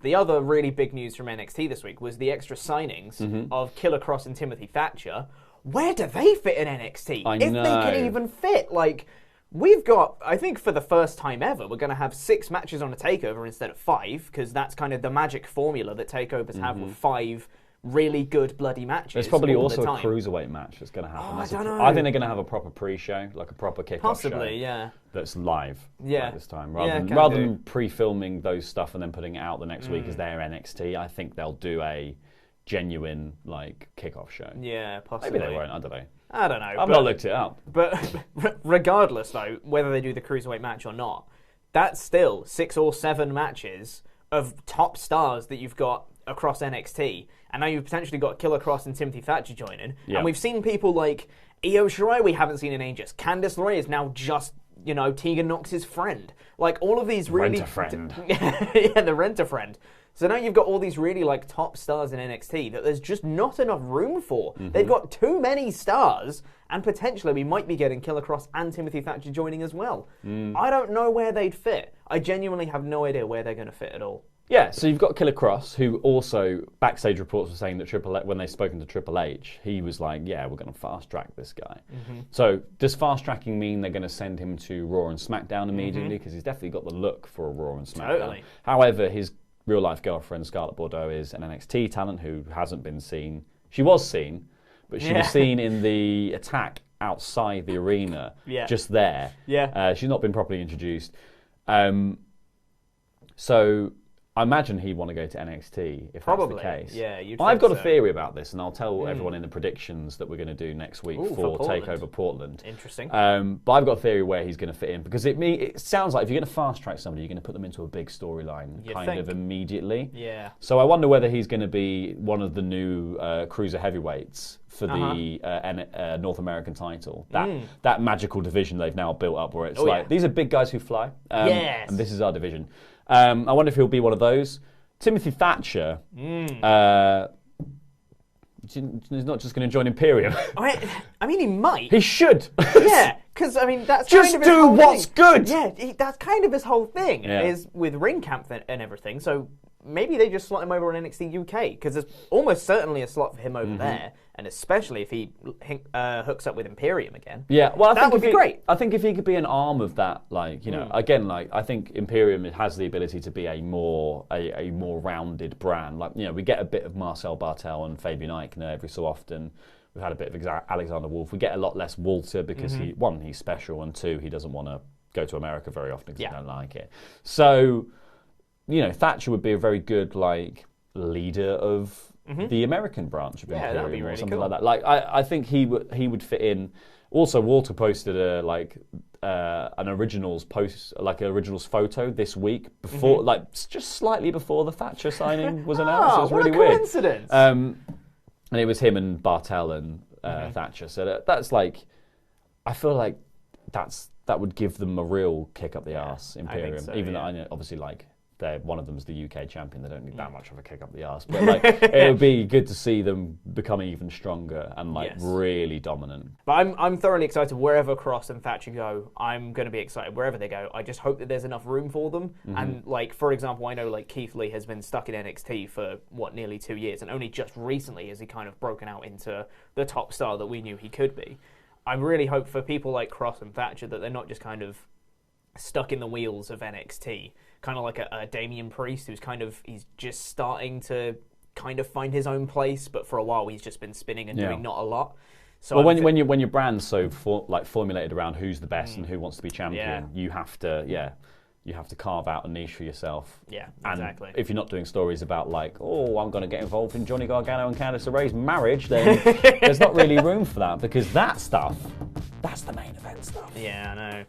The other really big news from NXT this week was the extra signings of Killer Kross and Timothy Thatcher. Where do they fit in NXT? If they can even fit, like, we've got, I think for the first time ever, we're going to have 6 matches on a takeover instead of 5, because that's kind of the magic formula that takeovers have with 5 really good bloody matches. There's probably also a cruiserweight match that's going to happen. I don't know. I think they're going to have a proper pre-show, like a proper kickoff show. Possibly, yeah. That's live this time. Rather than pre-filming those stuff and then putting it out the next week as their NXT, I think they'll do a genuine, like, kickoff show. Yeah, possibly. Maybe they won't, I don't know. I don't know. I've not looked it up. But regardless, though, whether they do the cruiserweight match or not, that's still 6 or 7 matches of top stars that you've got across NXT. And now you've potentially got Killer Kross and Timothy Thatcher joining. Yep. And we've seen people like Io Shirai we haven't seen in ages. Candice LeRae is now just, you know, Tegan Nox's friend. Like, all of these really... Rent-a-friend. Yeah, the rent-a-friend. So now you've got all these really, like, top stars in NXT that there's just not enough room for. They've got too many stars, and potentially we might be getting Killer Kross and Timothy Thatcher joining as well. I don't know where they'd fit. I genuinely have no idea where they're going to fit at all. Yeah, so you've got Killer Kross, who also, backstage reports were saying that when they've spoken to Triple H, he was like, yeah, we're going to fast-track this guy. So does fast-tracking mean they're going to send him to Raw and SmackDown immediately? Because he's definitely got the look for a Raw and SmackDown. Totally. However, his real-life girlfriend, Scarlett Bordeaux, is an NXT talent who hasn't been seen. She was seen, but she was seen in the attack outside the arena, just there. Yeah. She's not been properly introduced. So... I imagine he'd want to go to NXT if that's the case. Yeah, you'd I've got so. a theory about this, and I'll tell everyone in the predictions that we're going to do next week for TakeOver Portland. Interesting. But I've got a theory where he's going to fit in, because it sounds like if you're going to fast-track somebody, you're going to put them into a big storyline of immediately. Yeah. So I wonder whether he's going to be one of the new cruiser heavyweights for the North American title. That magical division they've now built up, where it's these are big guys who fly, and this is our division. I wonder if he'll be one of those. Timothy Thatcher, he's not just going to join Imperium. I mean, he might. He should. Yeah, because, I mean, that's just kind of his whole what's thing. good. Yeah, that's kind of his whole thing, is with ring camp and everything. So maybe they just slot him over on NXT UK, because there's almost certainly a slot for him over there, and especially if he hooks up with Imperium again. Yeah, well, that would be great. I think if he could be an arm of that, like, you know, again, like, I think Imperium has the ability to be a more rounded brand. Like, you know, we get a bit of Marcel Bartel and Fabian Eichner every so often. We've had a bit of Alexander Wolf. We get a lot less Walter because he's special, and 2, he doesn't want to go to America very often because he don't like it. So, you know, Thatcher would be a very good, like, leader of the American branch of Imperium, that'd be really or something cool. like that. Like, I think he would fit in. Also, Walter posted an originals post, like an originals photo this week before, like just slightly before the Thatcher signing was announced. It was really weird. Coincidence. And it was him and Bartel and Thatcher. So that's like, I feel like that would give them a real kick up the arse, Imperium. so, Even though I know, obviously, like, one of them's the UK champion. They don't need that much of a kick up the arse. But like, it would be good to see them become even stronger and like really dominant. But I'm thoroughly excited wherever Kross and Thatcher go. I'm going to be excited wherever they go. I just hope that there's enough room for them. And like, for example, I know like Keith Lee has been stuck in NXT for nearly 2 years, and only just recently has he kind of broken out into the top star that we knew he could be. I really hope for people like Kross and Thatcher that they're not just kind of stuck in the wheels of NXT. Kind of like a Damian Priest, he's just starting to kind of find his own place, but for a while he's just been spinning and doing not a lot. So well, when your brand's so formulated around who's the best and who wants to be champion, you have to carve out a niche for yourself. Yeah, and exactly. If you're not doing stories about like, oh, I'm going to get involved in Johnny Gargano and Candice LeRae's marriage, then there's not really room for that, because that stuff, that's the main event stuff. Yeah, I know.